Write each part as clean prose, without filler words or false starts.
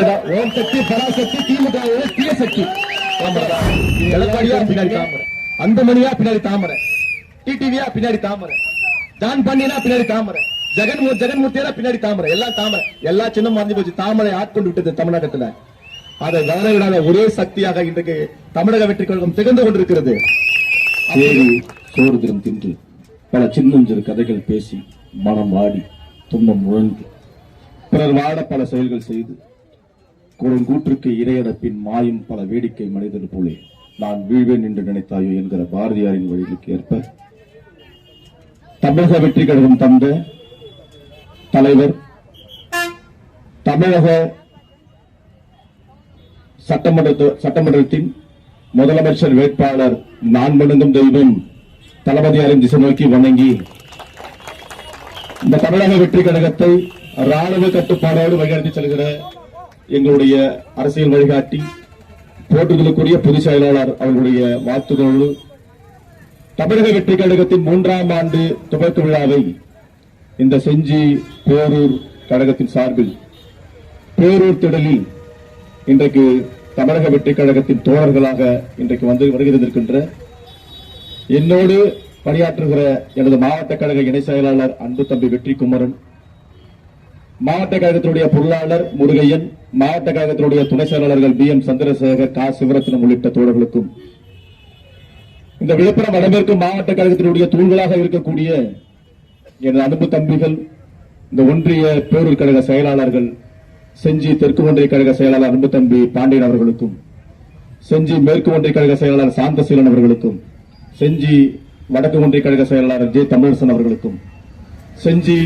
ஓம் சக்தி பராசக்தி திமுக தீய சக்தி எடப்பாடியா பின்னாடி தாமரை, அன்புமணியா பின்னாடி தாமரை, டிடிவியா பின்னாடி தாமரை, ஜான் பண்ணினா பின்னாடி தாமரை, ஜெகன்மூர்த்தியா பின்னாடி தாமரை, எல்லாம் தாமரை, எல்லா சின்னம் மறைஞ்சு போச்சு. தாமரை ஆட்கொண்டு விட்டது தமிழகத்துல. அதை வளர ஒரே சக்தியாக இன்றைக்கு தமிழக வெற்றி கழகம் திகழ்ந்து கொண்டிருக்கிறது. சோறுதிரம் தின்று பல சின்னஞ்சிறு கதைகள் பேசி மனம் வாடி துன்பம் முழங்கு பிறர் வாட பல செயல்கள் செய்து கூற்றுக்கு இரையடப்பின் மாயும் பல வேடிக்கை மனிதர் போலே நான் வீழ்வேன் என்று நினைத்தாயோ என்கிற பாரதியாரின் வழிகளுக்கு ஏற்ப தமிழக வெற்றி கழகம் தந்த தலைவர் தமிழக சட்டமன்றத்தின் முதலமைச்சர் வேட்பாளர் நான் வணங்கும் தெய்வம் தளபதியாரின் திசை நோக்கி வணங்கி இந்த தமிழக வெற்றி கழகத்தை ராணுவ கட்டுப்பாடோடு வழிநடத்தி செல்கிற எங்களுடைய அரசியல் வழிகாட்டி போற்றுதலுக்குரிய பொதுச் செயலாளர் அவர்களுடைய வாழ்த்துக்களோடு தமிழக வெற்றி கழகத்தின் 3ஆம் ஆண்டு துவக்க விழாவை இந்த செஞ்சி பேரூர் கழகத்தின் சார்பில் பேரூர் திடலில் இன்றைக்கு தமிழக வெற்றி கழகத்தின் தோழர்களாக இன்றைக்கு வருகின்ற என்னோடு பணியாற்றுகிற எனது மாவட்ட கழக இணை செயலாளர் அன்பு தம்பி வெற்றி குமரன், மாவட்ட கழகத்தினுடைய பொருளாளர் முருகையன், மாவட்ட கழகத்தினுடைய துணை செயலாளர்கள் BM சந்திரசேகர், கா சிவரத்னம் உள்ளிட்ட தோழர்களுக்கும் இந்த விழுப்புரம் வடமேற்கு மாவட்ட கழகத்தினுடைய தூண்களாக இருக்கக்கூடிய எனது அன்பு தம்பிகள், இந்த ஒன்றிய பேரூர் கழக செயலாளர்கள், செஞ்சி தெற்கு ஒன்றிய கழக செயலாளர் அன்பு தம்பி பாண்டியன் அவர்களுக்கும், செஞ்சி மேற்கு ஒன்றிய கழக செயலாளர் சாந்தசீலன் அவர்களுக்கும், செஞ்சி வடக்கு ஒன்றிய கழக செயலாளர் ஜே தமிழரசன் அவர்களுக்கும், செஞ்சி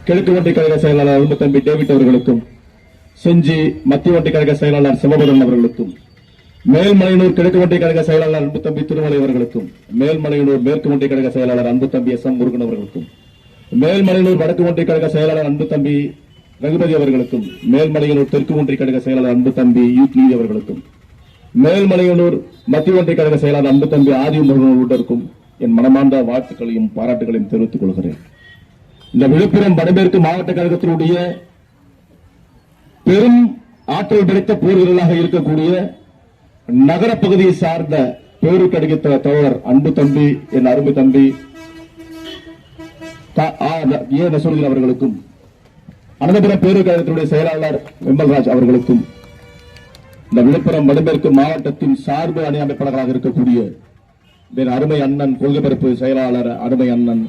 கிழக்கு ஒன்றிய கழக செயலாளர் அன்பு தம்பி டேவிட் அவர்களுக்கும், செஞ்சி மத்திய ஒன்றிய கழக செயலாளர் சிவபுரன் அவர்களுக்கும், மேல்மலையனூர் கிழக்கு ஒன்றிய கழக செயலாளர் அன்பு தம்பி திருமலை அவர்களுக்கும், மேல்மலையனூர் மேற்கு ஒன்றிய கழக செயலாளர் அன்பு தம்பி SM முருகன் அவர்களுக்கும், மேல்மலையனூர் வடக்கு ஒன்றிய கழக செயலாளர் அன்பு தம்பி ரகுபதி அவர்களுக்கும், மேல்மலையனூர் தெற்கு ஒன்றிய கழக செயலாளர் அன்பு தம்பி யூத்னி அவர்களுக்கும், மேல்மலையனூர் மத்திய ஒன்றிய கழக செயலாளர் அன்பு தம்பி ஆதி முருகனுக்கும் என் மனமார்ந்த வாழ்த்துக்களையும் பாராட்டுகளையும் தெரிவித்துக் கொள்கிறேன். இந்த விழுப்புரம் வடமேற்கு மாவட்ட கழகத்தினுடைய பெரும் ஆற்றல் படைத்த போர்களாக இருக்கக்கூடிய நகர பகுதியை சார்ந்த பேரு கழக தோழர் அன்பு தம்பி என் அருமை தம்பி சொல்கிற அவர்களுக்கும், அனந்தபுரம் பேரூர் கழகத்தினுடைய செயலாளர் விமல்ராஜ் அவர்களுக்கும், இந்த விழுப்புரம் வடமேற்கு மாவட்டத்தின் சார்பு அணி அமைப்பாளராக இருக்கக்கூடிய அருமை அண்ணன் கொள்கை பரப்பு செயலாளர் அருமை அண்ணன்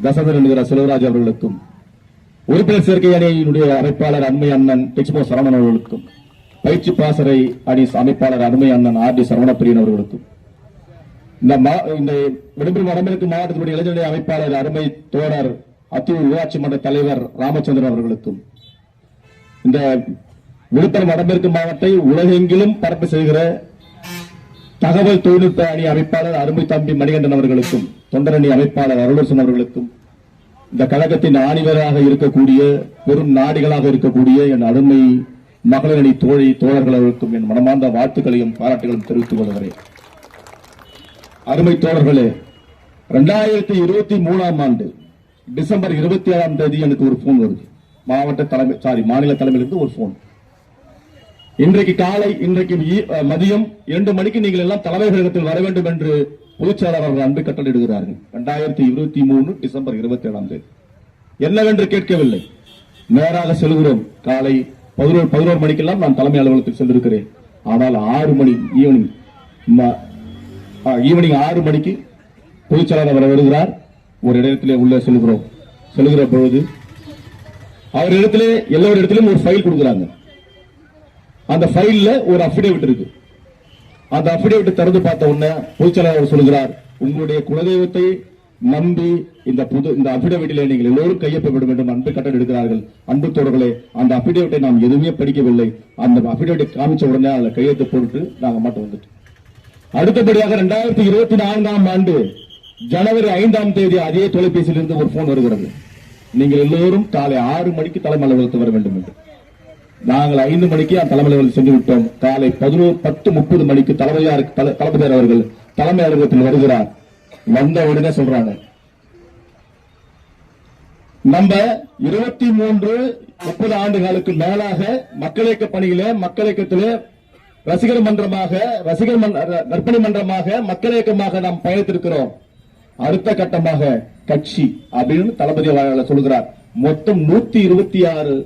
தசரதன் என்கிற செல்வராஜ் அவர்களுக்கும், உறுப்பினர் சேர்க்கை அணியினுடைய அமைப்பாளர் அருமை அண்ணன் டெக்ஸ்போ சரவணன் அவர்களுக்கும், பயிற்சி பாசறை அணி அமைப்பாளர் அருமை அண்ணன் RD சரவணப்பிரியன் அவர்களுக்கும், இந்த விழுப்புரம் வடமேற்கு மாவட்டத்தினுடைய இளைஞருடைய அமைப்பாளர் அருமை தோழர் அத்தூர் ஊராட்சி மன்ற தலைவர் ராமச்சந்திரன் அவர்களுக்கும், இந்த விழுப்புரம் வடமேற்கு மாவட்டத்தை உலகெங்கிலும் பரப்பு செய்கிற தகவல் தொழில்நுட்ப அணி அமைப்பாளர் அருமை தம்பி மணிகண்டன் அவர்களுக்கும், தொண்டரணி அமைப்பாளர் அருளரசன் அவர்களுக்கும், இந்த கழகத்தின் ஆணிவராக இருக்கக்கூடிய பெரும் நாடிகளாக இருக்கக்கூடிய என் அருமை மகளிர் அணி தோழர்களுக்கும் என் மனமார்ந்த வாழ்த்துக்களையும் பாராட்டுகளையும் தெரிவித்துக் கொள்கிறேன். அருமை தோழர்களே, 2023ஆம் ஆண்டு டிசம்பர் 27ஆம் தேதி எனக்கு ஒரு போன் வருது. மாநில தலைமையிலிருந்து ஒரு போன். இன்றைக்கு மதியம் 2 மணிக்கு நீங்கள் எல்லாம் தலைமை கழகத்தில் வர வேண்டும் என்று பொதுச் செயலாளர் அன்பு கட்டளையிடுகிறார்கள். 2023 டிசம்பர் 27ஆம் தேதி. என்னவென்று கேட்கவில்லை, நேராக செல்கிறோம். காலை 11 மணிக்கெல்லாம் நான் தலைமை அலுவலகத்தில் சென்றிருக்கிறேன். ஆனால் 6 மணி ஈவினிங் 6 மணிக்கு பொதுச் செயலாளர் வருகிறார். ஒரு இடத்திலே உள்ள செல்கிற பொழுது அவர் இடத்திலே எல்லோரு இடத்திலும் ஒரு ஃபைல் கொடுக்கிறாங்க. அந்த ஃபைல்ல ஒரு அபிடேவிட் இருக்கு. அந்த அபிடேவிட் திறந்து பார்த்த உடனே பொதுச் செயலாளர் சொல்கிறார், உங்களுடைய குலதெய்வத்தை நம்பி இந்த அபிடேவிட்டிலே நீங்கள் எல்லோரும் கையொப்பமிட வேண்டும் அன்பு கட்டளை எடுக்கிறார்கள். அன்பு தோழர்களே, அந்த அபிடேவிட்டை நாம் எதுவுமே படிக்கவில்லை. அந்த அபிடேவிட்டை காமிச்ச உடனே அதில் கையெழுத்து போட்டு நாங்கள் மட்டும் வந்துட்டோம். அடுத்தபடியாக 2024ஆம் ஆண்டு ஜனவரி 5ஆம் தேதி அதே தொலைபேசியிலிருந்து ஒரு போன் வருகிறது. நீங்கள் எல்லோரும் காலை 6 மணிக்கு தலைமை அலுவலகத்தில் வர வேண்டும் என்று. நாங்கள் 5 மணிக்கு தலைமை அலுவலகம் சென்று விட்டோம். காலை 10:30 மணிக்கு தளபதியார் அவர்கள் தலைமை அலுவலகத்தில் வருகிறார். வந்த உடனே சொல்றாங்க, நம்ம 23-30 ஆண்டுகளுக்கு மேலாக மக்கள் இயக்க பணியில மக்கள் இயக்கத்திலே ரசிகர் மன்றமாக நற்பணி மன்றமாக மக்கள் இயக்கமாக நாம் பயணித்திருக்கிறோம். அடுத்த கட்டமாக கட்சி அப்படின்னு தளபதி வாயாளர் சொல்கிறார். மொத்தம் 126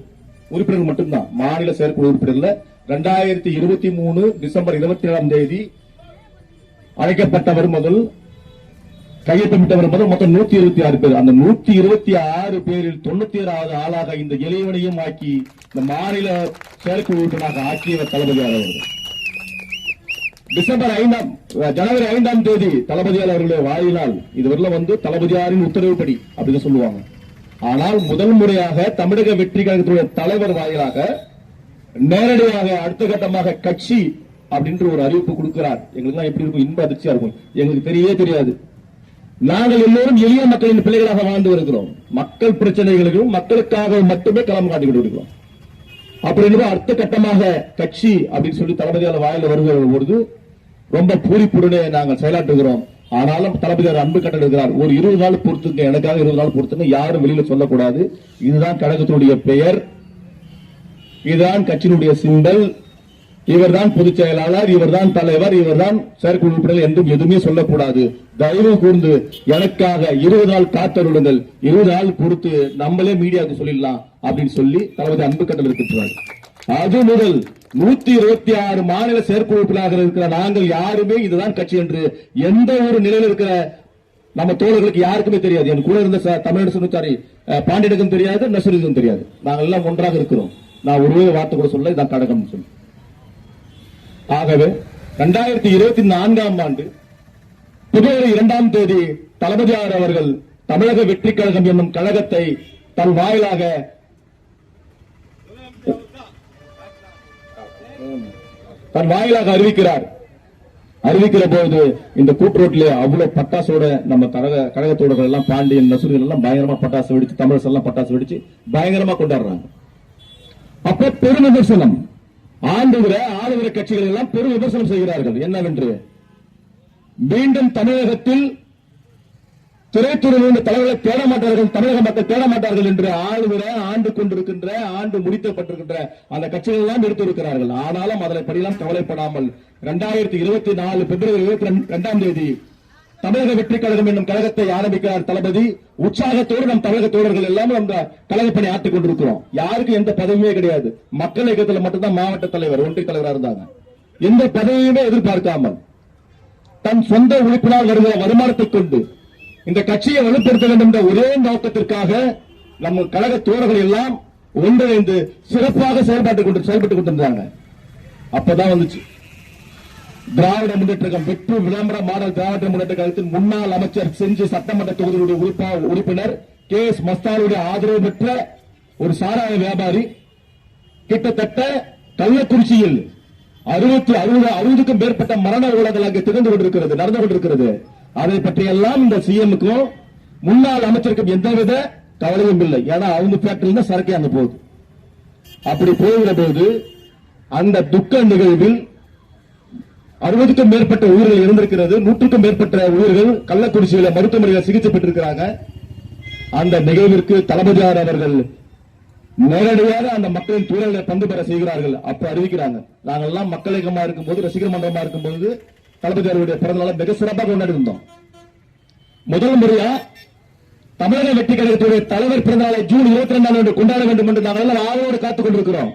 உறுப்பினர்கள் மட்டும்தான் மாநில செயற்குழு உறுப்பினர்கள். 2023 டிசம்பர் 27ஆம் தேதி அழைக்கப்பட்டவர் முதல் கையெழுத்திட்டவர் முதல் மொத்தம் 126 பேர். அந்த 126 பேரில் 97வது ஆளாக இந்த இளைவனையும் ஆக்கி இந்த மாநில செயற்குழு உறுப்பினராக ஆக்கியவர் தளபதியார் அவர்கள். ஜனவரி 5ஆம் தேதி தளபதியார் அவர்களுடைய வாயினால் இதுவரையில தளபதியாரின் உத்தரவுப்படி அப்படின்னு சொல்லுவாங்க. ஆனால் முதல் முறையாக தமிழக வெற்றி கழகத்துடைய தலைவர் வாயிலாக நேரடியாக அடுத்த கட்டமாக கட்சி அப்படின்ற ஒரு அறிவிப்பு கொடுக்கிறார். எங்களுக்கு எப்படி இருக்கும்? இன்ப அதிர்ச்சியா இருக்கும். எங்களுக்கு தெரியவே தெரியாது. நாங்கள் எல்லோரும் எளிய மக்களின் பிள்ளைகளாக வாழ்ந்து வருகிறோம். மக்கள் பிரச்சனைகளுக்கும் மக்களுக்காக மட்டுமே களம் காட்டிக் கொண்டிருக்கிறோம். அப்படி அடுத்த கட்டமாக கட்சி அப்படின்னு சொல்லி தளபதியார் வாயில வருகிற பொழுது ரொம்ப பூரிப்புடனே நாங்கள் செயலாற்றுகிறோம். ஆனாலும் தளபதியார் அன்பு கட்டளிடுகிறார். ஒரு 20 நாள் பொறுத்துங்க, எனக்காக 20 நாள் பொறுத்துங்க, யாரும் வெளியில சொல்லக்கூடாது. இதுதான் கழகத்தினுடைய பெயர், இதுதான் கட்சியினுடைய சிம்பல், இவர்தான் பொதுச் செயலாளர், இவர்தான் தலைவர், இவர்தான் செயற்குழு உறுப்பினர் என்றும் எதுவுமே சொல்லக்கூடாது. தயவு கூர்ந்து எனக்காக 20 நாள் காத்தருளுங்கள், 20 நாள் பொறுத்து நம்மளே மீடியாவுக்கு சொல்லிடலாம் அப்படின்னு சொல்லி தளபதி அன்பு கட்டளை இருக்கிறார். அது முதல் 126 மாநில செயற்குழு உறுப்பினராக இருக்கிற நாங்கள் யாருமே இதுதான் கட்சி என்று எந்த ஒரு நிலையில் இருக்கிற நம்ம தோழர்களுக்கு யாருக்குமே தெரியாது. என் கூட இருந்த தமிழ் சொன்னாரி பாண்டியனுக்கும் தெரியாது, நசுருக்கும் தெரியாது. நாங்கள் எல்லாம் ஒன்றாக இருக்கிறோம். நான் ஒருவே வார்த்தை கூட சொல்ல இதான் கழகம் சொல்லி. ஆகவே 2024ஆம் ஆண்டு பிப்ரவரி 2ஆம் தேதி தளபதியார் அவர்கள் தமிழக வெற்றி கழகம் என்னும் கழகத்தை தன் வாயிலாக அறிவிக்கிறார். அறிவிக்கிற போது இந்த கூட்டுரோட்டிலே அவ்வளவு பட்டாசோட நம்ம கழகத்தோடர்கள் எல்லாம் பாண்டியன் நசுர்கள் எல்லாம் பயங்கரமா பட்டாசு வெடிச்சு, தமிழர் எல்லாம் பட்டாசு வெடிச்சு பயங்கரமா கொண்டாடுறாங்க. அப்ப பெரும் விமர்சனம், ஆளுகிற கட்சிகள் எல்லாம் பெரும் விமர்சனம் செய்கிறார்கள். என்னவென்று மீண்டும் தமிழகத்தில் திரைத்துறையில் தலைவர்களை தேட மாட்டார்கள், தமிழக மக்கள் தேட மாட்டார்கள் என்று ஆண்டு கொண்டிருக்கின்ற ஆண்டு முடிக்கப்பட்டிருக்கின்ற அந்த கட்சிகள் எல்லாம் எடுத்திருக்கிறார்கள். ஆனாலும் அதனை படியெல்லாம் கவலைப்படாமல் 2024 பிப்ரவரி 22ஆம் தேதி தமிழக வெற்றி கழகம் என்னும் கழகத்தை ஆரம்பிக்கிறார் தளபதி. உற்சாகத்தோடு நம் தமிழக தோழர்கள் எல்லாம் அந்த கழகப்பணி ஆற்றிக் கொண்டிருக்கிறோம். யாருக்கும் எந்த பதவியுமே கிடையாது. மக்கள் இயக்கத்தில் மட்டும்தான் மாவட்ட தலைவர், ஒன்றிய தலைவராக இருந்தாங்க. எந்த பதவியுமே எதிர்பார்க்காமல் தன் சொந்த உறுப்பினர் வருகிற வருமானத்தை கொண்டு இந்த கட்சியை வலுப்படுத்த வேண்டும் என்ற ஒரே நோக்கத்திற்காக நம்ம கழக தோழர்கள் எல்லாம் ஒன்றிணைந்து சிறப்பாக செயல்பட்டுக் கொண்டிருந்தாங்க. அப்பதான் வந்துச்சு திராவிட முன்னேற்ற கழகம் வெற்றி விளம்பர மாடல் திராவிட முன்னேற்ற கழகத்தின் முன்னாள் அமைச்சர் செஞ்சி சட்டமன்ற தொகுதியுடைய உறுப்பினர் KS மஸ்தானுடைய ஆதரவு பெற்ற ஒரு சாராய வியாபாரி கிட்டத்தட்ட கள்ளக்குறிச்சியில் 60க்கும் மேற்பட்ட மரண ஊழல்கள் அங்கு நடந்து கொண்டிருக்கிறது. அதை பற்றியெல்லாம் இந்த சிஎம்முக்கும் முன்னாள் அமைச்சருக்கும் எந்தவித கவலையும் இல்லை. ஏன்னா அவங்க ஃபேக்டரியில் சரக்கே அங்க போகுது. அப்படி போகிற போது அந்த துக்க நிகழ்வில் 60க்கும் மேற்பட்ட உயிர்கள் இருந்திருக்கிறது. 100க்கும் மேற்பட்ட உயிர்கள் கள்ளக்குறிச்சியில மருத்துவமனையில் சிகிச்சை பெற்றிருக்கிறாங்க. அந்த நிகழ்விற்கு தளபதியார் அவர்கள் நேரடியாக அந்த மக்களின் துறைகளை பங்கு பெற செய்கிறார்கள். அப்ப அறிவிக்கிறாங்க, நாங்கள் எல்லாம் மக்கள் இயக்கமா இருக்கும்போது, ரசிகர் மன்றமா இருக்கும்போது தளபதியாருடைய பிறந்த நாளை மிக சிறப்பாக கொண்டாடி இருந்தோம். முதல் முறையா தமிழக வெற்றி கழகத்துடைய தலைவர் பிறந்த நாளை ஜூன் 22ஆம் தேதி கொண்டாட வேண்டும் என்று நாங்கள் எல்லாம் ஆவலோடு காத்துக் கொண்டிருக்கிறோம்.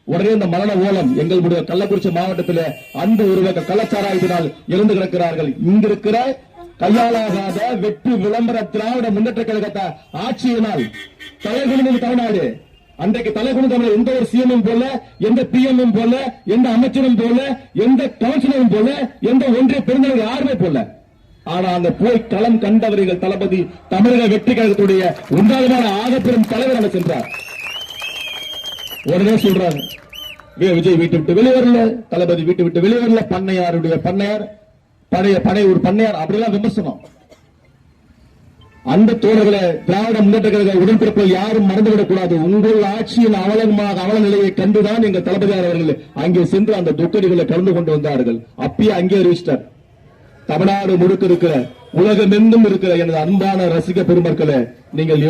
உடனே இந்த மரண ஓலம் எங்களுடைய கள்ளக்குறிச்சி மாவட்டத்தில் அன்பு உருவக கள்ளச்சாராயத்தினால் இறந்து கிடக்கிறார்கள். இங்கிருக்கிற கையாளாகாத வெற்றி விளம்பர திராவிட முன்னேற்ற கழகத்தை ஆட்சியினால் தலைகுனிந்த தமிழ்நாடு. அன்றைக்கு தலைகுனிந்த எந்த ஒரு சிஎம்மும் போல, எந்த பிஎம்மும் போல, எந்த அமைச்சரும் போல, எந்த கவுன்சிலரும் போல, எந்த ஒன்றிய பெருந்தலைவர் யாருமே போல. ஆனா அந்த போய் களம் கண்டவர்கள் தளபதி தமிழக வெற்றி கழகத்துடைய உன்னதமான ஆகப்பெரும் தலைவர் என சென்றார். உடனே சொல்றாங்க, விஜய் வீட்டு விட்டு வெளிவரல, தளபதி வீட்டு விட்டு வெளிவரல, பண்ணையாருடைய பண்ணையார் பழைய ஒரு பண்ணையார், அப்படிலாம் விமர்சனம். அந்த தோழர்களை திராவிட முன்னேற்ற கழக உடன்பிறப்பில் யாரும் மறந்துவிடக் கூடாது. உங்கள் ஆட்சியின் அவல நிலையை கண்டுதான் எங்கள் தளபதியார் அவர்கள் அங்கே சென்று அந்த துக்கடிகளை கலந்து கொண்டு வந்தார்கள். அப்பயே அங்கே அறிவிச்சிட்டார். தமிழ்நாடு முழுக்க இருக்கிற உலகமெங்கும் இருக்கிற எனது அன்பான ரசிக பெருமக்களே, நீங்கள்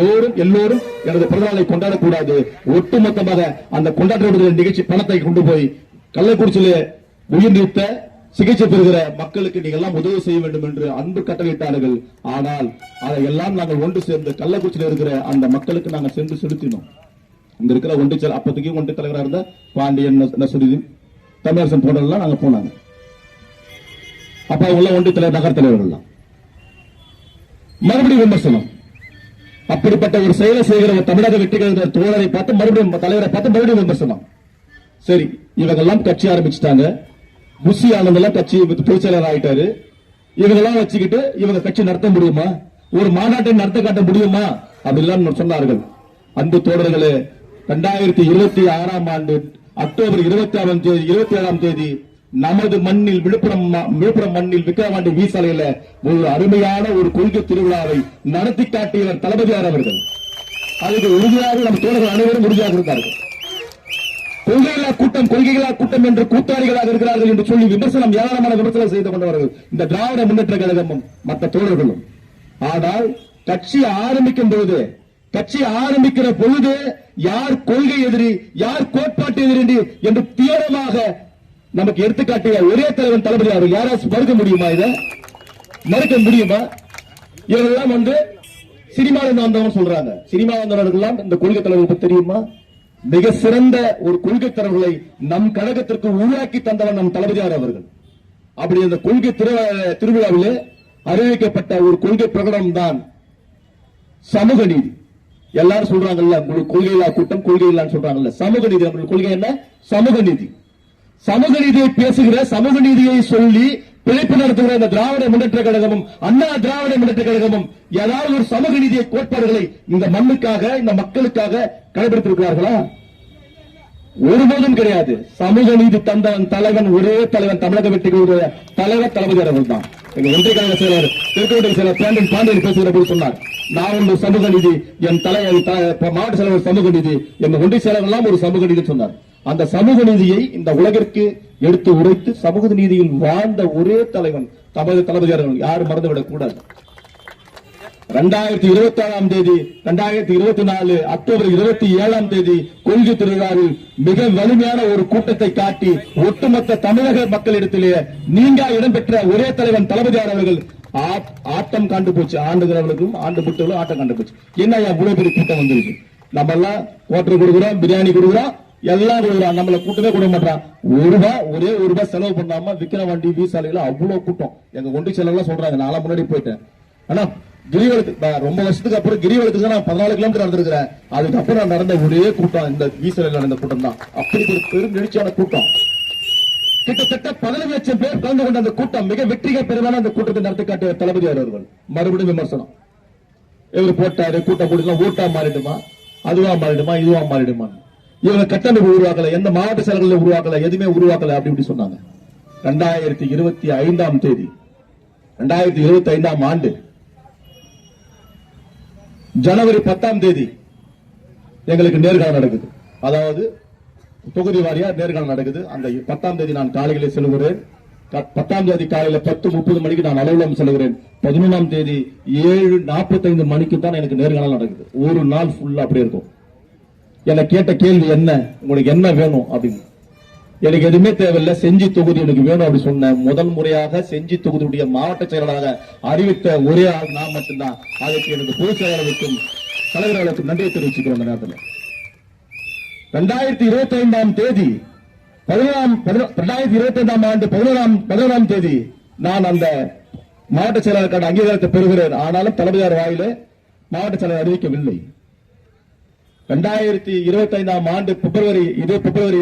எல்லோரும் எனது பிறந்தநாளை கொண்டாடக்கூடாது. ஒட்டுமொத்தமாக அந்த கொண்டாட்ட நிகழ்ச்சி பணத்தை கொண்டு போய் கள்ளக்குறிச்சியிலே உயிர் நீத்த சிகிச்சை பெறுகிற மக்களுக்கு நீங்கள் எல்லாம் உதவி செய்ய வேண்டும் என்று அன்பு கட்டளையிட்டார்கள். ஆனால் அதையெல்லாம் நாங்கள் ஒன்று சேர்ந்து கள்ளக்குறிச்சியில் இருக்கிற அந்த மக்களுக்கு நாங்கள் சென்று செலுத்தினோம். இங்க இருக்கிற ஒன்றிய அப்போதைக்கு ஒன்றிய தலைவராக இருந்த பாண்டியன், நசுருதீன், தமிழரசன் போனதெல்லாம் நாங்க போனாங்க. அப்ப உள்ள ஒன்றிய தலைவர், நகர் தலைவர்கள் மறுபடியும் விமர்சனம். அப்படிப்பட்ட ஒரு செயலை செய்கிற ஒரு தமிழக வெற்றி கழக தோழரை பார்த்து மறுபடியும் தலைவரை பார்த்து மறுபடியும் விமர்சனம். சரி, இவங்கெல்லாம் கட்சி ஆரம்பிச்சுட்டாங்க. புஷி ஆனந்தெல்லாம் கட்சி பொதுச் செயலர் ஆயிட்டாரு. இவங்கெல்லாம் வச்சுக்கிட்டு இவங்க கட்சி நடத்த முடியுமா? ஒரு மாநாட்டை நடத்த காட்ட முடியுமா? அப்படிலாம் சொன்னார்கள். அன்பு தோழர்களே, 2026 ஆண்டு அக்டோபர் 27ஆம் தேதி நமது மண்ணில் விழுப்புரம் மண்ணில் விக்கிரவாண்டி வீசாலையில ஒரு அருமையான ஒரு கொள்கை திருவிழாவை நடத்தி காட்டியவர் தளபதியார் அவர்கள். அதுக்கு உறுதியாக நம் தோழர்கள் அனைவரும் உறுதியாக இருந்தார்கள். கொள்கைகளா கூட்டம் என்று கூத்தாடிகளாக இருக்கிறார்கள் என்று சொல்லி விமர்சனம், ஏராளமான விமர்சனம் செய்து கொண்டவர்கள் இந்த திராவிட முன்னேற்ற கழகமும் மற்ற தோழர்களும். ஆனால் கட்சி ஆரம்பிக்கிற பொழுது யார் கொள்கை எதிரி, யார் கோட்பாட்டு எதிரி என்று தீவிரமாக நமக்கு எடுத்துக்காட்டிய ஒரே தலைவன் தளபதி அவர்கள். யாராச்சும் மறுக்க முடியுமா? இதை மறுக்க முடியுமா? இவரெல்லாம் சினிமாவில் வந்தவங்க சொல்றாங்க. சினிமா வந்தவர்கள் இந்த கொள்கை தலைவருக்கு தெரியுமா? மிக சிறந்த ஒரு கொள்கை தலைவர்களை நம் கழகத்திற்கு உருவாக்கி தந்தவர் நம் தளபதியார் அவர்கள். அப்படி அந்த கொள்கை திருவிழாவிலே அறிவிக்கப்பட்ட ஒரு கொள்கை பிரகடனம் தான் சமூக நீதி. எல்லாரும் சொல்றாங்கல்ல, உங்களுக்கு கொள்கையில்லா கூட்டம், கொள்கை இல்லான்னு சொல்றாங்கல்ல. சமூக நீதி, நம்மளுக்கு கொள்கை என்ன? சமூக நீதி. சமூக நீதியை பேசுகிற, சமூக நீதியை சொல்லி பிழைப்பு நடத்துகிற இந்த திராவிட முன்னேற்ற கழகமும் அண்ணா திராவிட முன்னேற்ற கழகமும் ஏதாவது ஒரு சமூக நீதியை கோட்பாடுகளை இந்த மண்ணுக்காக, இந்த மக்களுக்காக கடைபிடித்திருக்கிறார்களா? ஒருபோதும் கிடையாது. சமூக நீதி தந்த தலைவன், ஒரே தலைவன், தமிழக வெற்றி கழக தலைவர் தளபதியார் அவர்கள் தான். எங்க ஒன்றிய கழக செயலர், திருக்கோட்டை செயலர் பாண்டியன் பேசுகிற போது சொன்னார், நான் ஒரு சமூக நீதி, என் மாவட்ட செயலர் சமூக நீதி, என் ஒன்றிய செயலர் எல்லாம் ஒரு சமூக நீதி சொன்னார். அந்த சமூக நீதியை இந்த உலகிற்கு எடுத்து உரைத்து சமூக நீதியில் வாழ்ந்த ஒரே தலைவன் தமது தளபதியார். யாரும் மறந்துவிடக் கூடாது. 2024 அக்டோபர் 27ஆம் தேதி கொள்கை திருவிழாவில் மிக வலிமையான ஒரு கூட்டத்தை காட்டி ஒட்டுமொத்த தமிழக மக்களிடத்திலே நீங்கா இடம்பெற்ற ஒரே தலைவன் தளபதியார் அவர்கள் ஆட்டம் காண்டு போச்சு. ஆண்டுகிறவர்களுக்கும் ஆண்டு விட்டவர்களும் ஆட்டம் காண்டு போச்சு. என்ன இவ்வளவு பெரிய கூட்டம் வந்துருக்கு? நம்ம எல்லாம் ஹோட்டல் கொடுக்குறோம், பிரியாணி கொடுக்குறோம், எல்லாம் கொடுக்குறோம். நம்மள கூட்டமே கொடுக்க மாட்டான். ஒரே ஒரு ரூபாய் செலவு பண்ணாம விக்கிரவாண்டி வீசாலையில அவ்வளவு கூட்டம். எங்க ஒன்றிய செயலர்லாம் சொல்றாங்க, நாளா முன்னாடி போயிட்டேன். ஆனா கிரிவலத்துக்கு ரொம்ப வருஷத்துக்கு அப்புறம் கிரிவலத்துக்கு நான் 14 கிலோமீட்டர் நடந்திருக்கிறேன். அதுக்கப்புறம் நான் நடந்த ஒரே கூட்டம் இந்த வீசாலையில் நடந்த கூட்டம் தான். அப்படி ஒரு பெரும் நெருச்சியான கூட்டம். கிட்டத்தட்ட 15 லட்சம் பேர் கலந்து கொண்ட அந்த கூட்டம் மிக வெற்றிகள் பெறுவான அந்த கூட்டத்தை நடத்தி காட்டிய தளபதியார் அவர்கள். மறுபடியும் விமர்சனம். இவர் போட்டாரு, கூட்டம் கூட்டினா ஓட்டா மாறிடுமா, அதுவா மாறிடுமா, இதுவா மாறிடுமா? இவங்க கட்டமைப்பு உருவாக்கல, எந்த மாவட்ட செயலர்கள் உருவாக்கல, எதுவுமே உருவாக்கல, அப்படி இப்படி சொன்னாங்க. 2025ஆம் ஆண்டு ஜனவரி 10ஆம் தேதி எங்களுக்கு நேர்காணல் நடக்குது. அதாவது தொகுதி வாரியா நேர்காணல் நடக்குது. அந்த 10ஆம் தேதி நான் காலையிலே செல்கிறேன். 10ஆம் தேதி காலையில 10:30 மணிக்கு நான் அலுவலகம் செல்கிறேன். 11ஆம் தேதி 7:45 மணிக்கு தான் எனக்கு நேர்காணல் நடக்குது. ஒரு நாள் ஃபுல்லா அப்படியே இருக்கும். என்னை கேட்ட கேள்வி என்ன, உங்களுக்கு என்ன வேணும் அப்படின்னு. எனக்கு எதுவுமே தேவையில்லை, செஞ்சி தொகுதி எனக்கு வேணும் அப்படி சொன்னேன். முதல் முறையாக செஞ்சி தொகுதியுடைய மாவட்ட செயலராக அறிவித்த ஒரே ஆள் நான் மட்டும்தான். அதற்கு எனக்கு பொதுச் செயலாளருக்கும் தலைவர்களுக்கும் நன்றியை தெரிவிச்சுக்கிறோம். அந்த நேரத்தில் 2025ஆம் தேதி 2025ஆம் ஆண்டு 11ஆம் தேதி நான் அந்த மாவட்ட செயலாளருக்கான அங்கீகாரத்தை பெறுகிறேன். ஆனாலும் தளபதியார் வாயிலே மாவட்ட செயலர் அறிவிக்கவில்லை. 2025ஆம் ஆண்டு பிப்ரவரி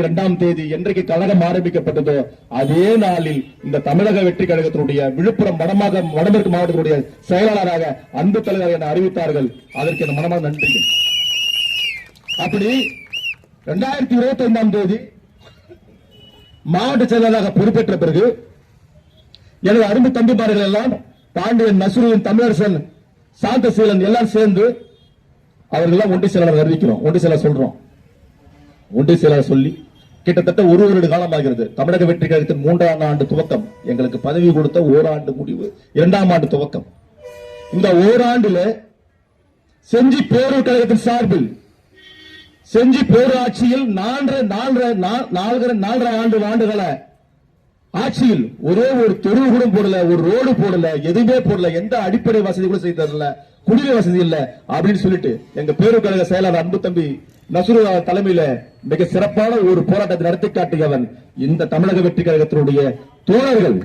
2ஆம் தேதி என்றைக்கு கழகம் ஆரம்பிக்கப்பட்டதோ அதே நாளில் இந்த தமிழக வெற்றி கழகத்தினுடைய விழுப்புரம் வடமேற்கு மாவட்டத்தினுடைய செயலாளராக அன்பு தலைவர் என அறிவித்தார்கள். அதற்கு என் மனமான நன்றி. அப்படி 2025ஆம் தேதி மாவட்ட செயலாளராக பொறுப்பேற்ற பிறகு எனது அரும்பு தம்பிமார்கள் எல்லாம் பாண்டியன், நசுருதீன், தமிழரசன், சாந்தசீலன் எல்லாம் சேர்ந்து அவர்கள் ஒன்றிய செயலாளர் அறிவிக்கிறோம். ஒன்றிய செயலாளர் சொல்றோம். ஒன்றிய செயலாளர் சொல்லி கிட்டத்தட்ட ஒரு வருட காலமாகிறது. தமிழக வெற்றி கழகத்தின் 3ஆம் ஆண்டு துவக்கம், எங்களுக்கு பதவி கொடுத்த ஓராண்டு முடிவு, 2ஆம் ஆண்டு துவக்கம். இந்த ஓராண்டுல செஞ்சி பேரூர் கழகத்தின் சார்பில் செஞ்சி பேரூராட்சியில் 4.5 ஆண்டுகள ஆட்சியில் ஒரே ஒரு தெரு கூட போடல, ஒரு ரோடு போடல, எதுவுமே போடல, எந்த அடிப்படை வசதி கூட செய்து தரல, குடிநீர் வசதி இல்ல அப்படின்னு சொல்லிட்டு எங்க பேரூர் கழக செயலாளர் அன்பு தம்பி நசுரு தலைமையில மிக சிறப்பான ஒரு போராட்டத்தை நடத்தி காட்டியவன் இந்த தமிழக வெற்றி கழகத்தினுடைய தோழர்கள்.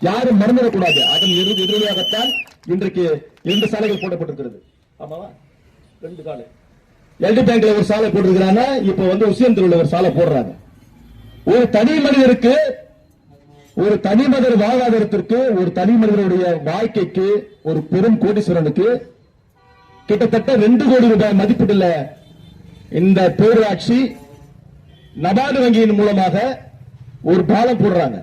யாரும் மறந்துடக்கூடாது. அதன் எதிரொலியாகத்தான் இன்றைக்கு 2 சாலைகள் போடப்பட்டிருக்கிறது. ஆமாவா? 2 சாலை. எல்டி பேங்க்ல ஒரு சாலை போட்டிருக்கிறாங்க, இப்ப வந்து உசியன் தெருவில் ஒரு சாலை போடுறாங்க. ஒரு தனி மனிதருக்கு, ஒரு தனி மனிதர் வாழ்வாதாரத்திற்கு, ஒரு தனி மனிதனுடைய வாழ்க்கைக்கு, ஒரு பெரும் கோடீஸ்வரனுக்கு கிட்டத்தட்ட 2 கோடி ரூபாய் மதிப்பீட்டுல இந்த பேரூராட்சி நபார்டு வங்கியின் மூலமாக ஒரு பாலம் போடுறாங்க.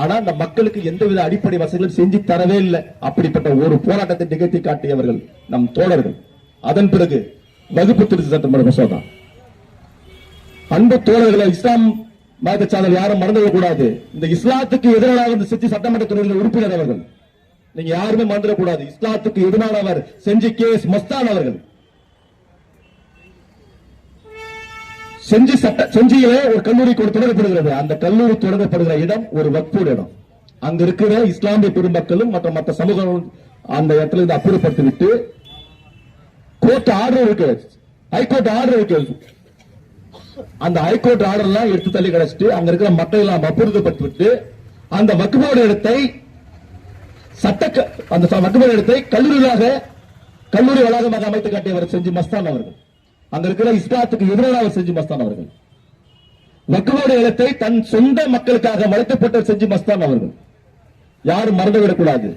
ஆனா அந்த மக்களுக்கு எந்தவித அடிப்படை வசதிகளும் செஞ்சு தரவே இல்லை. அப்படிப்பட்ட ஒரு போராட்டத்தை நிகழ்த்தி காட்டியவர்கள் நம் தோழர்கள். அதன் பிறகு வகுப்பு திருத்த சட்டமன்ற மசோதா. அன்பு தோழர்களை, இஸ்லாம் மத சாதல் யாரும் மறந்துவிடக்கூடாது. இந்த இஸ்லாத்துக்கு எதிராக இந்த செஞ்சி சட்டமன்ற துறையில் உறுப்பினர் அவர்கள். நீங்க யாருமே மறந்துடக்கூடாது. இஸ்லாத்துக்கு எதிரானவர் செஞ்சி KS மஸ்தான் அவர்கள். செஞ்சியிலே ஒரு கல்லூரி தொடங்கப்படுகிறது. அந்த கல்லூரி தொடங்கப்படுகிற இடம் ஒரு வக்ஃபு இடம். அங்க இருக்கிற இஸ்லாமிய பெருமக்களும் மற்ற சமூகம் அந்த இடத்துல இருந்து அப்புறப்படுத்திவிட்டு கோர்ட் ஆர்டர் இருக்கு, ஹைகோர்ட் ஆர்டர் இருக்கு. அந்த ஹைகோர்ட் ஆர்டர் எல்லாம் எடுத்து தள்ளி கிடைச்சிட்டு அங்க இருக்கிற மக்கள் எல்லாம் அப்புறப்படுத்திவிட்டு அந்த வக்ஃபோட இடத்தை அந்த வக்ஃபோட இடத்தை கல்லூரி வளாகமாக அமைத்து காட்டியவர் செஞ்சி மஸ்தான் அவர்கள். அங்க இருக்கிற இஸ்லாத்துக்கு எதிராக செஞ்சி மஸ்தான் அவர்கள். வக்ஃபோட இடத்தை தன் சொந்த மக்களுக்காக வளர்க்கப்பட்ட செஞ்சி மஸ்தான் அவர்கள். யாரும் மறந்துவிடக்கூடாது.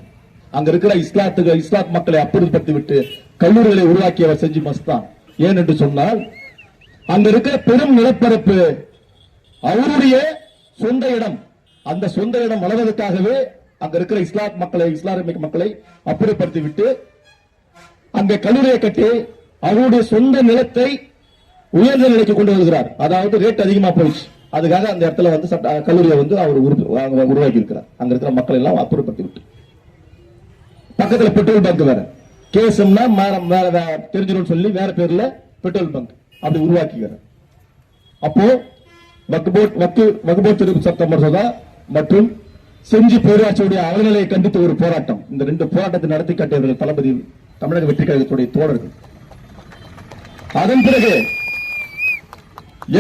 அங்க இருக்கிற இஸ்லாத் மக்களை அப்புறப்படுத்தி விட்டு கல்லூரிகளை உருவாக்கியவர் செஞ்சி மஸ்தான். ஏன் என்று சொன்னால் அங்க இருக்கிற பெரும் நிலப்பரப்பு அவருடைய சொந்த இடம். அந்த சொந்த இடம் வளர்வதற்காகவே அங்க இருக்கிற இஸ்லாமிய மக்களை அப்புறப்படுத்தி விட்டு அங்க கல்லூரியை கட்டி அவருடைய சொந்த நிலத்தை உயர்ந்த நிலைக்கு கொண்டு வருகிறார். அதாவது ரேட் அதிகமா போயிடுச்சு. அதுக்காக அந்த இடத்துல வந்து கல்லூரியை வந்து அவர் உருவாக்கி இருக்கிறார். அங்க இருக்கிற மக்கள் எல்லாம் அப்புறப்படுத்தி விட்டு பக்கத்துல பெட்ரோல் பங்க் வேற கேசம்னா தெரிஞ்சிடும் சொல்லி வேற பேர்ல பெட்ரோல் பங்க் அப்படி உருவாக்குகிறார். அப்போ வக்ஃபு திருத்த சட்ட மசோதா மற்றும் செஞ்சி பேரூராட்சியுடைய அவலநிலையை கண்டித்து ஒரு போராட்டம். இந்த 2 போராட்டத்தை நடத்தி காட்டியவர்கள் தளபதி தமிழக வெற்றி கழகத்துடைய தோழர்கள். அதன் பிறகு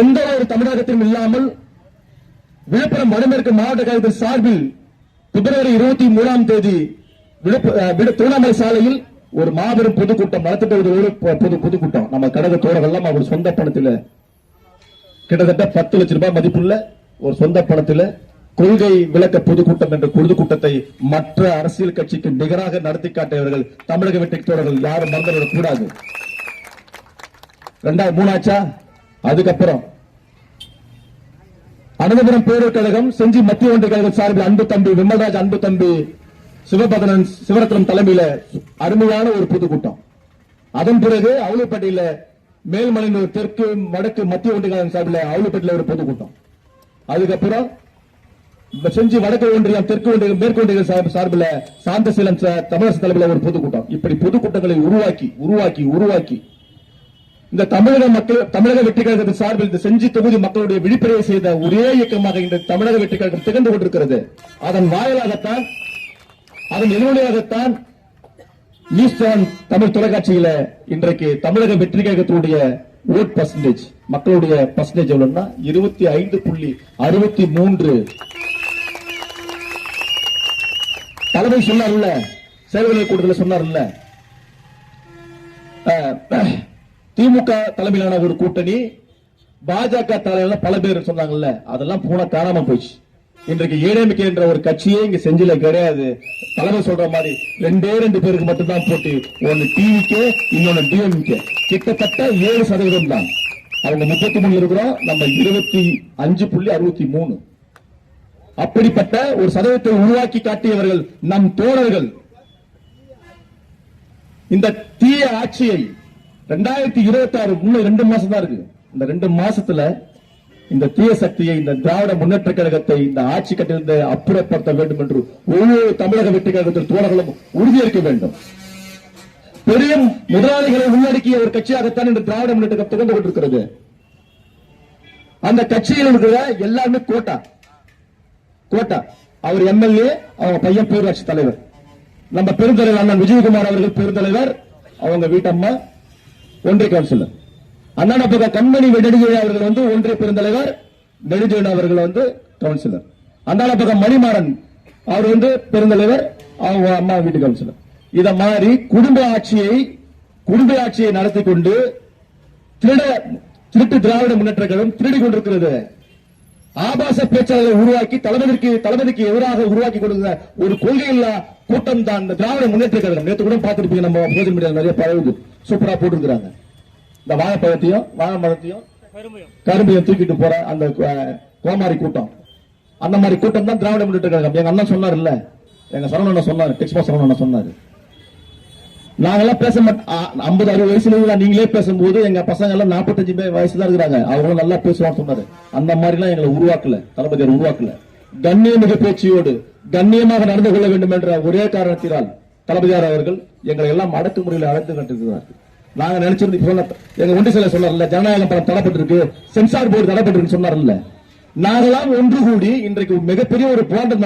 எந்த ஒரு தமிழகத்திலும் இல்லாமல் விழுப்புரம் வடமேற்கு மாவட்ட கழகத்தின் சார்பில் பிப்ரவரி 23ஆம் தேதி திருவண்ணாமலை சாலையில் ஒரு மாபெரும் பொதுக்கூட்டம் நடத்தப்பட்ட பொதுக்கூட்டம். நம்ம கழக தோழர்கள் அவர் சொந்த பணத்தில் கிட்டத்தட்ட 10 லட்சம் ரூபாய் மதிப்புள்ள ஒரு சொந்த பணத்தில் கொள்கை விளக்க பொதுக்கூட்டம் என்ற பொதுக்கூட்டத்தை மற்ற அரசியல் கட்சிக்கு நிகராக நடத்தி காட்டியவர்கள் தமிழக வெற்றி தோழர்கள். யாரும் மறந்துவிடக் கூடாது. 2003 அதுக்கப்புறம் அனந்தபுரம் பேரூர் கழகம் செஞ்சி மத்திய ஒன்றிய கழகம் சார்பில் அன்பு தம்பி விமல்ராஜ், அன்பு தம்பி சிவரத்னம் தலைமையில அருமையான ஒரு பொதுக்கூட்டம். அதன் பிறகு அவுளிப்பட்டியில மேல்மலையனூர் தெற்கு வடக்கு மத்திய ஒன்றிய கழகம் சார்பில் அவுளிப்பட்டியில ஒரு பொதுக்கூட்டம். அதுக்கப்புறம் செஞ்சி வடக்கு ஒன்றியம் தெற்கு ஒன்றியம் மேற்கு ஒன்றிய சார்பில் சாந்தசீலம் தமிழரசு தலைமையில் ஒரு பொதுக்கூட்டம். இப்படி பொதுக்கூட்டங்களை உருவாக்கி இந்த தமிழக வெற்றி கழகத்தின் சார்பில் இந்த செஞ்சி தொகுதி மக்களுடைய விழிப்புணர்வை செய்த ஒரே இயக்கமாக இந்த தமிழக வெற்றி கழகம் திகழ்ந்து கொண்டிருக்கிறது. அதன் வாயிலாகத்தான், அதன் எதிரொலியாகத்தான் நியூஸ் தமிழ் தொலைக்காட்சியில இன்றைக்கு தமிழக வெற்றி கழகத்தினுடைய ஓட் பர்சன்டேஜ், மக்களுடைய பர்சன்டேஜ் எவ்வளவுன்னா 25.63. தலைமை சொன்னார்ல, செயல்களை கூட்டத்தில் சொன்னார்ல, திமுக தலைமையிலான ஒரு கூட்டணி, பாஜக தலைமையில பல பேர் சொன்னாங்கல்ல, அதெல்லாம் போன காணாம போயிடுச்சு. இன்றைக்கு ஏடிஎம்கே என்ற ஒரு கட்சியே இங்க செஞ்சில கிடையாது. தலைமை சொல்ற மாதிரி 2 பேருக்கு மட்டும்தான் போட்டி. ஒன்னு டிவிக்கே, இன்னொன்னு டிஎம்கே. கிட்டத்தட்ட 7% தான். அவங்க 33 இருக்கிறோம், நம்ம 25.63. அப்படிப்பட்ட ஒரு சதவீதத்தை உருவாக்கி காட்டியவர்கள் நம் தோழர்கள். இந்த தீய ஆட்சியை 2026 இன்னும் 2 மாசம் தான் இருக்கு. இந்த 2 மாசத்துல இந்த தீய சக்தியை, இந்த திராவிட முன்னேற்ற கழகத்தை இந்த ஆட்சி கட்டிலிருந்து அப்புறப்படுத்த வேண்டும் என்று ஒவ்வொரு தமிழக வெற்றி கழகத்தில் தோழர்களும் உறுதியேற்க வேண்டும். பெரிய முதலாளிகளை உள்ளடக்கிய ஒரு கட்சியாகத்தான் இந்த திராவிட முன்னேற்ற கழகம் திகழ்ந்து கொண்டிருக்கிறது. அந்த கட்சியில் இருக்கிற எல்லாருமே கோட்டா. அவர் எம்எல்ஏ, அவங்க பையன் பேரூராட்சி தலைவர். நம்ம பெருந்தலைவர் அண்ணன் விஜயகுமார் அவர்கள் பெருந்தலைவர், அவங்க வீட்டம்மா ஒன்றிய கவுன்சிலர். அண்ணா பக்கம் கண்மணி நெடுஞ்செழியன் அவர்கள் ஒன்றிய பெருந்தலைவர், நெடுஞ்செழியன் அவர்கள் கவுன்சிலர். அண்ணா பக்கம் மணிமாறன் அவர் பெருந்தலைவர், அவங்க அம்மா வீட்டு கவுன்சிலர். இத மாதிரி குடும்ப ஆட்சியை நடத்தி கொண்டு திருட்டு திராவிட முன்னேற்ற கழகம் திருடி கொண்டிருக்கிறது. ஆபாச பேச்சாளர்களை உருவாக்கி தளபதிக்கு எதிராக உருவாக்கி கொடுக்கிற ஒரு கொள்கையில்லா கூட்டம் தான் இந்த திராவிட முன்னேற்ற கழகம். நேற்று கூட பார்த்திருப்பீங்க, நம்ம சோசியல் மீடியா நிறைய பழகுது, சூப்பரா போட்டிருக்கிறாங்க. இந்த வாழைப்பழத்தையும் வாழைமரத்தையும் கரும்பையும் தூக்கிட்டு போற அந்த கோமாரி கூட்டம், அந்த மாதிரி கூட்டம் தான் திராவிட முன்னேற்ற கழகம். எங்க அண்ணன் சொன்னார் இல்ல, எங்க சரவணன் சொன்னாரு, டெக்ஸ்பா சரவணன் சொன்னாரு, நாங்கெல்லாம் பேச மாட்டோம். 50-60 வயசுல நீங்களே பேசும்போது எங்க பசங்க எல்லாம் 45 வயசு தான் இருக்கிறாங்க, அவங்க நல்லா பேசுவான்னு சொன்னாரு. அந்த மாதிரி எல்லாம் எங்களை உருவாக்கல, தளபதியார் உருவாக்கல. கண்ணியமிகு பேச்சியோடு கண்ணியமாக நடந்து கொள்ள வேண்டும் என்ற ஒரே காரணத்தினால் தளபதியார் அவர்கள் எங்களை எல்லாம் அடக்குமுறையில் அழைத்து கண்டிருக்கிறார்கள். நாங்க நினைச்சிருந்தோம், எங்க ஒன்றிய செயலர் சொன்னார்ல, ஜனநாயகம் படம் தடப்பட்டிருக்கு, சென்சார் போர்டு தடப்பட்டிருக்கு சொன்னார்ல. நாங்களாம் ஒன்று கூடி இன்றைக்கு மிகப்பெரிய ஒரு போராட்டம்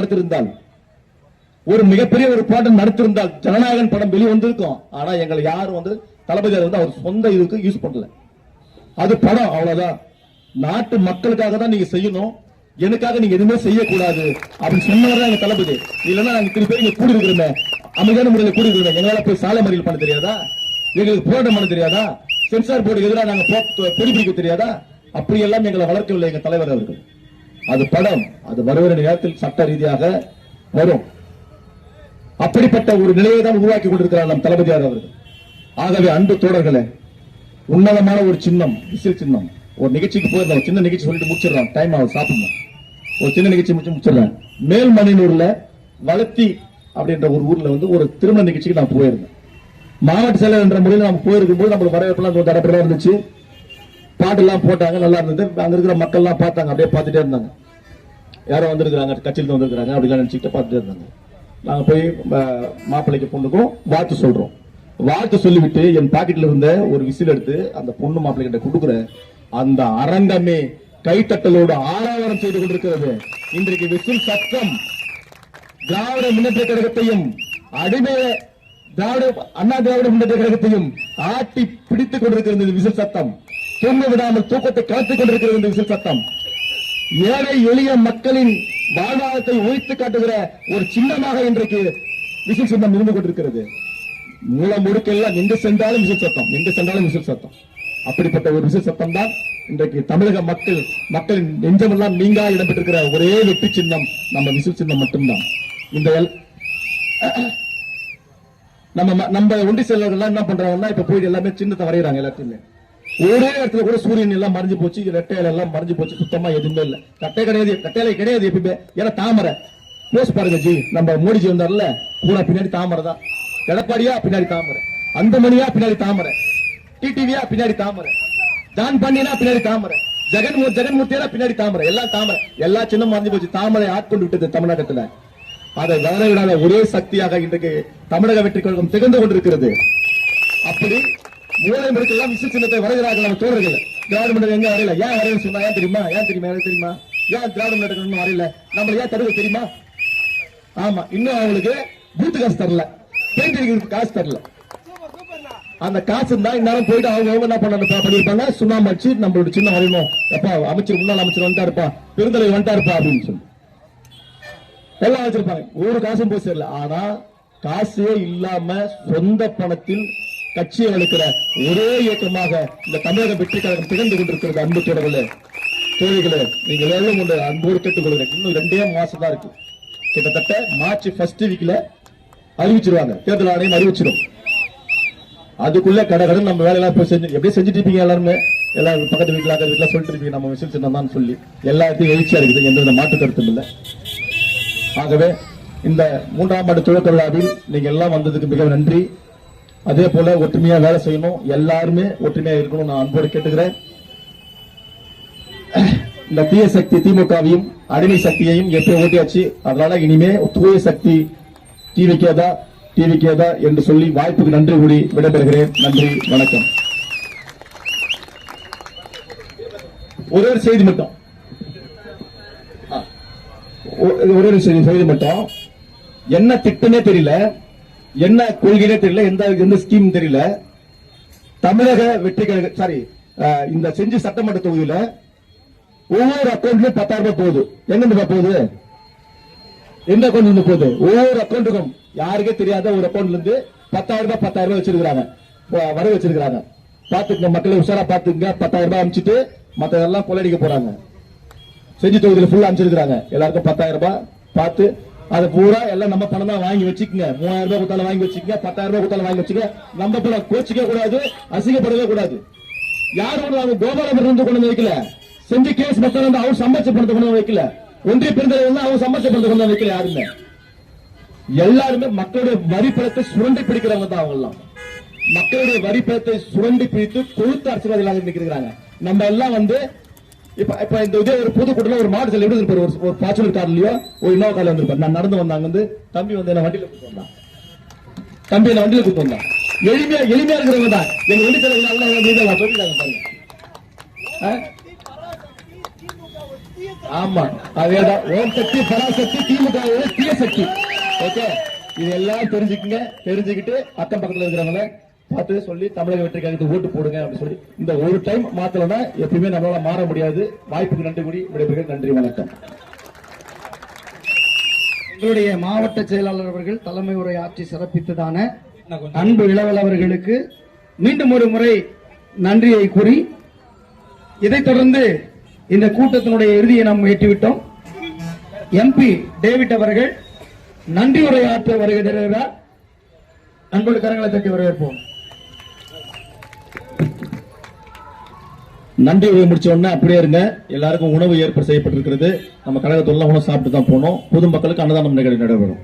நடத்திருந்தால், ஜனநாயகன் படம் வெளிவந்திருக்கும். ஆனா எங்களை யாரும் தளபதியார் அவர் சொந்த இதுக்கு யூஸ் பண்ணல. அது படம், அவ்வளவுதான். நாட்டு மக்களுக்காக தான் நீங்க செய்யணும், எனக்காக நீங்க எதுவுமே செய்யக்கூடாது அப்படின்னு சொன்னவர்தான் எங்க தளபதி. இல்லைன்னா நாங்க திருப்பி பேர் இங்க கூடி இருக்கிறோமே, அமைதியான முறையில் கூடி இருக்கிறோம். எங்களால போய் சாலை மறியல் பண்ண தெரியாதா? எங்களுக்கு போராட்டம் பண்ண தெரியாதா? சென்சார் போர்டுக்கு எதிராக நாங்க பொடி பிடிக்க தெரியாதா? அப்படி எல்லாம் எங்களை வளர்க்கவில்லை எங்க தலைவர் அவர்கள். அது படம், அது வருகிற நேரத்தில் சட்ட ரீதியாக வரும். அப்படிப்பட்ட ஒரு நிலையை தான் உருவாக்கி கொண்டிருக்கிறார் நம் தளபதியார் அவர்கள். ஆகவே அன்பு தோழர்களே, உன்னதமான ஒரு சின்னம், விசில் சின்னம். ஒரு நிகழ்ச்சிக்கு போயிருந்தோம், சின்ன நிகழ்ச்சி சொல்லிட்டு முடிச்சிடறோம், டைம் ஆகும், சாப்பிடணும். ஒரு சின்ன நிகழ்ச்சி முடிச்சிடறேன். மேல்மணியூர்ல வளத்தி அப்படின்ற ஒரு ஊர்ல ஒரு திருமண நிகழ்ச்சிக்கு நான் போயிருந்தேன். மாவட்ட செயலர் என்ற முறையில் நம்ம போயிருக்கும் போது நம்மளுக்கு வரவேற்பெல்லாம் தடப்படா இருந்துச்சு, பாட்டு எல்லாம் போட்டாங்க, நல்லா இருந்தது. அங்க இருக்கிற மக்கள் எல்லாம் பார்த்தாங்க, அப்படியே பார்த்துட்டே இருந்தாங்க. யாரோ வந்திருக்காங்க, கட்சியில் வந்திருக்காங்க அப்படிலாம் நினைச்சுட்டு பார்த்துட்டே இருந்தாங்க. நாங்க போய் மாப்பிள்ளைக்கு பொண்ணுக்கும் வாழ்த்து சொல்றோம். வாழ்த்து சொல்லிவிட்டு என் பாக்கெட்ல இருந்த ஒரு விசில் எடுத்து அந்த பொண்ணு மாப்பிள்ளை கிட்ட கொடுக்குற அந்த அரங்கமே கைத்தட்டலோடு ஆராதனம் செய்து கொண்டிருக்கிறது. இன்றைக்கு விசில் சத்தம் திராவிட முன்னேற்ற கழகத்தையும் அண்ணா திராவிட முன்னேற்ற கழகத்தையும் ஆட்டி பிடித்துக் கொண்டிருக்கிறது. விசில் சத்தம் தூங்க விடாமல் தூக்கத்தை கலத்துக் கொண்டிருக்கிறது. விசில் சத்தம் ஏழை எளிய மக்களின் வாழ்வாதாரத்தை உயர்த்து காட்டுகிற ஒரு சின்னமாக இன்றைக்கு விசில் சின்னம் இருந்து கொண்டிருக்கிறது. மூலம் முடுக்கெல்லாம் எங்கு சென்றாலும் விசில் சத்தம், எங்கு சென்றாலும் விசில் சத்தம். அப்படிப்பட்ட ஒரு விசில் சத்தம் தான் இன்றைக்கு தமிழக மக்களின் நெஞ்சமெல்லாம் நீங்கா இடம்பெற்றிருக்கிற ஒரே வெற்றி சின்னம் நம்ம விசில் சின்னம் மட்டும்தான். இந்த நம்ம ஒன்றிய செயலர்கள் என்ன பண்றாங்கன்னா, இப்ப போய் எல்லாமே சின்னத்தை வரைகிறாங்க. எல்லாத்தையுமே ஒரே இடத்துல கூட சூரியன் எல்லாம் மறைஞ்சு போச்சு, ரெட்டையில எல்லாம் மறைஞ்சு போச்சு, சுத்தமா எதுவுமே இல்ல. கட்டையில கிடையாது எப்பவுமே. ஏன்னா தாமரை போஸ் பாருங்க ஜி, நம்ம மோடிஜி வந்தார்ல, பூரா பின்னாடி தாமரை தான். எடப்பாடியா பின்னாடி தாமரை, அந்தமணியா பின்னாடி தாமரை, டிடிவியா பின்னாடி தாமரை, ஜான் பாண்டியனா பின்னாடி தாமரை, ஜெகன்மூர்த்தியா பின்னாடி தாமரை, எல்லாம் தாமரை. எல்லா சின்னம் மறைஞ்சு போச்சு. தாமரை ஆட்கொண்டு விட்டது தமிழகத்துல. அதை வளரவிடாத ஒரே சக்தியாக இன்றைக்கு தமிழக வெற்றி கழகம் திகழ்ந்து கொண்டிருக்கிறது. அப்படி மூளை முடுக்கெல்லாம் விசில் சின்னத்தை வரைகிறார்கள் நம்ம தோழர்கள். திராவிட முன்னேற்ற எங்க வரையில, ஏன் வரையில சொன்னா ஏன் தெரியுமா? ஏன் திராவிட முன்னேற்ற வரையில நம்மள ஏன் தருவது தெரியுமா? ஆமா, இன்னும் அவங்களுக்கு பூத்து காசு தரல, பெயிண்ட் அடிக்கிறதுக்கு காசு தரல. அந்த காசு தான் இந்நேரம் போயிட்டு அவங்க என்ன பண்ணிருப்பாங்க, சுண்ணாம்பு அடிச்சு நம்மளோட சின்ன வரையணும். எப்பா அமைச்சர், முன்னாள் அமைச்சர் வந்துட்டாருப்பா, பெருந்தலை வந்துட்டாருப்பா அப்படின்னு சொல்லி எல்லாம் வச்சிருப்பாங்க. ஒரு காசும் போய் சேரல. ஆனா காசே இல்லாம சொந்த பணத்தில் கட்சியை வளர்க்கிற ஒரே இயக்கமாக இந்த தமிழக வெற்றி கழகம் திகழ்ந்து கொண்டிருக்கிறது. அன்பு தொடர்களே, தோழிகளே, நீங்கள் எல்லாம் உண்டு அன்போடு கேட்டுக்கொள்கிறேன். இன்னும் 2 மாசம் தான் இருக்கு. கிட்டத்தட்ட மார்ச் 1st வீக்ல அறிவிச்சிருவாங்க, தேர்தல் ஆணையம் அறிவிச்சிடும். அதுக்குள்ள கடகடன் நம்ம வேலையெல்லாம் போய் செஞ்சு எப்படியே செஞ்சுட்டு இருப்பீங்க. எல்லாருமே எல்லாம் பக்கத்து வீட்டுல சொல்லிட்டு இருப்பீங்க, நம்ம விசில் சின்னம் தான் சொல்லி எல்லாத்தையும் எழுச்சியா இருக்குது, எந்த மாற்று கருத்தும் இல்லை. ஆகவே இந்த 3ஆம் ஆண்டு துவக்க விழாவில் நீங்க எல்லாம் வந்ததுக்கு மிக நன்றி. அதே போல ஒற்றுமையா வேலை செய்யணும், எல்லாருமே ஒற்றுமையா இருக்கணும் நான் அன்போடு கேட்டுக்கிறேன். இந்த தீய சக்தி திமுகவையும் அடிமை சக்தியையும் எப்போ ஓட்டியாச்சு. அதனால இனிமே தூய சக்தி டிவிக்கேதா என்று சொல்லி வாய்ப்புக்கு நன்றி கூறி விடைபெறுகிறேன். நன்றி, வணக்கம். ஒரே ஒரு செய்தி மட்டும், ஒரே ஒரு செய்தி மட்டும். என்ன திட்டமே தெரியல, என்ன கொள்கையே தெரியல, எந்த ஸ்கீம் தெரியல. தமிழக வெற்றி கழக இந்த செஞ்சி சட்டமன்ற தொகுதியில ஒவ்வொரு அக்கௌண்ட்லயும் 10,000 ரூபாய் போகுது. எங்க போகுது? எந்த அக்கௌண்ட் இருந்து போகுது? ஒவ்வொரு அக்கௌண்ட்டுக்கும் யாருக்கே தெரியாத ஒரு அக்கௌண்ட்ல இருந்து 10,000 ரூபாய் வச்சிருக்காங்க, வர வச்சிருக்காங்க. பாத்துக்க மக்களை உஷாரா பாத்துங்க. 10,000 ரூபாய் அனுப்பிச்சிட்டு மத்ததெல்லாம் கொள்ளடிக்க போறாங்க. செஞ்சி தொகுதியில ஃபுல்லா அனுப்பிச்சிருக்காங்க. எல்லாருக்கும் 10,000 ரூபாய் பார்த்து அது பூரா எல்லாம் நம்ம பணம் தான் வாங்கி வச்சுக்கங்க. 3,000 ரூபாய் கொடுத்தாலும் வாங்கி வச்சுக்கங்க, 10,000 ரூபாய் கொடுத்தாலும் வாங்கி வச்சுக்க. நம்ம போல கோச்சிக்க கூடாது, அசிங்கப்படவே கூடாது. யாரு அவங்க கோபாலபுரம் இருந்து கொண்டு வந்து வைக்கல. செஞ்சு கேஸ் மக்கள் வந்து அவர் சம்பாதிச்ச பணத்தை கொண்டு வந்து வைக்கல. ஒன்றிய பெருந்தலைவர் அவங்க சம்பாதிச்ச பணத்தை கொண்டு வந்து வைக்கல. யாருமே எல்லாருமே மக்களுடைய வரி பணத்தை சுரண்டி பிடிக்கிறவங்க தான். அவங்க எல்லாம் மக்களுடைய வரி பணத்தை சுரண்டி பிடித்து கொழுத்து அரசியல்வாதிகளாக நிற்கிறாங்க. நம்ம எல்லாம் வந்து இப்ப இந்த இதே ஒரு பொதுக்கூட்டத்தில் ஒரு மாடு செல்ல எப்படி ஒரு ஃபார்ச்சுனர் கார்லயோ ஒரு இன்னோவா கார்ல வந்திருப்பாரு. நான் நடந்து வந்தாங்க வந்து தம்பி வந்து என்ன வண்டியில கூட்டு வந்தான். தம்பி என்ன வண்டியில கூட்டு வந்தான். எளிமையா இருக்கிறவங்க தான் எங்க வண்டி செலவு பாருங்க. ஆமா, அதேதான். ஓம் சக்தி, பராசக்தி, திமுக தீய சக்தி. ஓகே, இது எல்லாம் தெரிஞ்சுக்கிட்டு அக்கம் பக்கத்துல இருக்கிறவங்கள பார்த்து சொல்லி தமிழக வெற்றி கழகத்துக்கு ஓட்டு போடுங்க அப்படின்னு சொல்லி இந்த ஒரு டைம் மாத்தலன்னா எப்பயுமே நம்மளால மாற முடியாது. வாய்ப்புக்கு நன்றி கூடி விடைபெறுகிறேன். நன்றி, வணக்கம். எங்களுடைய மாவட்ட செயலாளர் அவர்கள் தலைமை உரை ஆற்றி சிறப்பித்ததான அன்பு இளவல் அவர்களுக்கு மீண்டும் ஒரு முறை நன்றியை கூறி, இதைத் தொடர்ந்து இந்த கூட்டத்தினுடைய இறுதியை நாம் எட்டிவிட்டோம். MP டேவிட் அவர்கள் நன்றி உரை ஆற்ற வருகிறார். அன்போடு கரங்களை தட்டி வரவேற்போம். நன்றி உரை முடிச்ச உடனே அப்படியே இருங்க. எல்லாருக்கும் உணவு ஏற்பாடு செய்யப்பட்டிருக்கிறது. நம்ம கழகத்துல உணவு சாப்பிட்டு தான் போனோம். பொதுமக்களுக்கு அன்னதானம் நிகழ்ச்சி நடைபெறும்.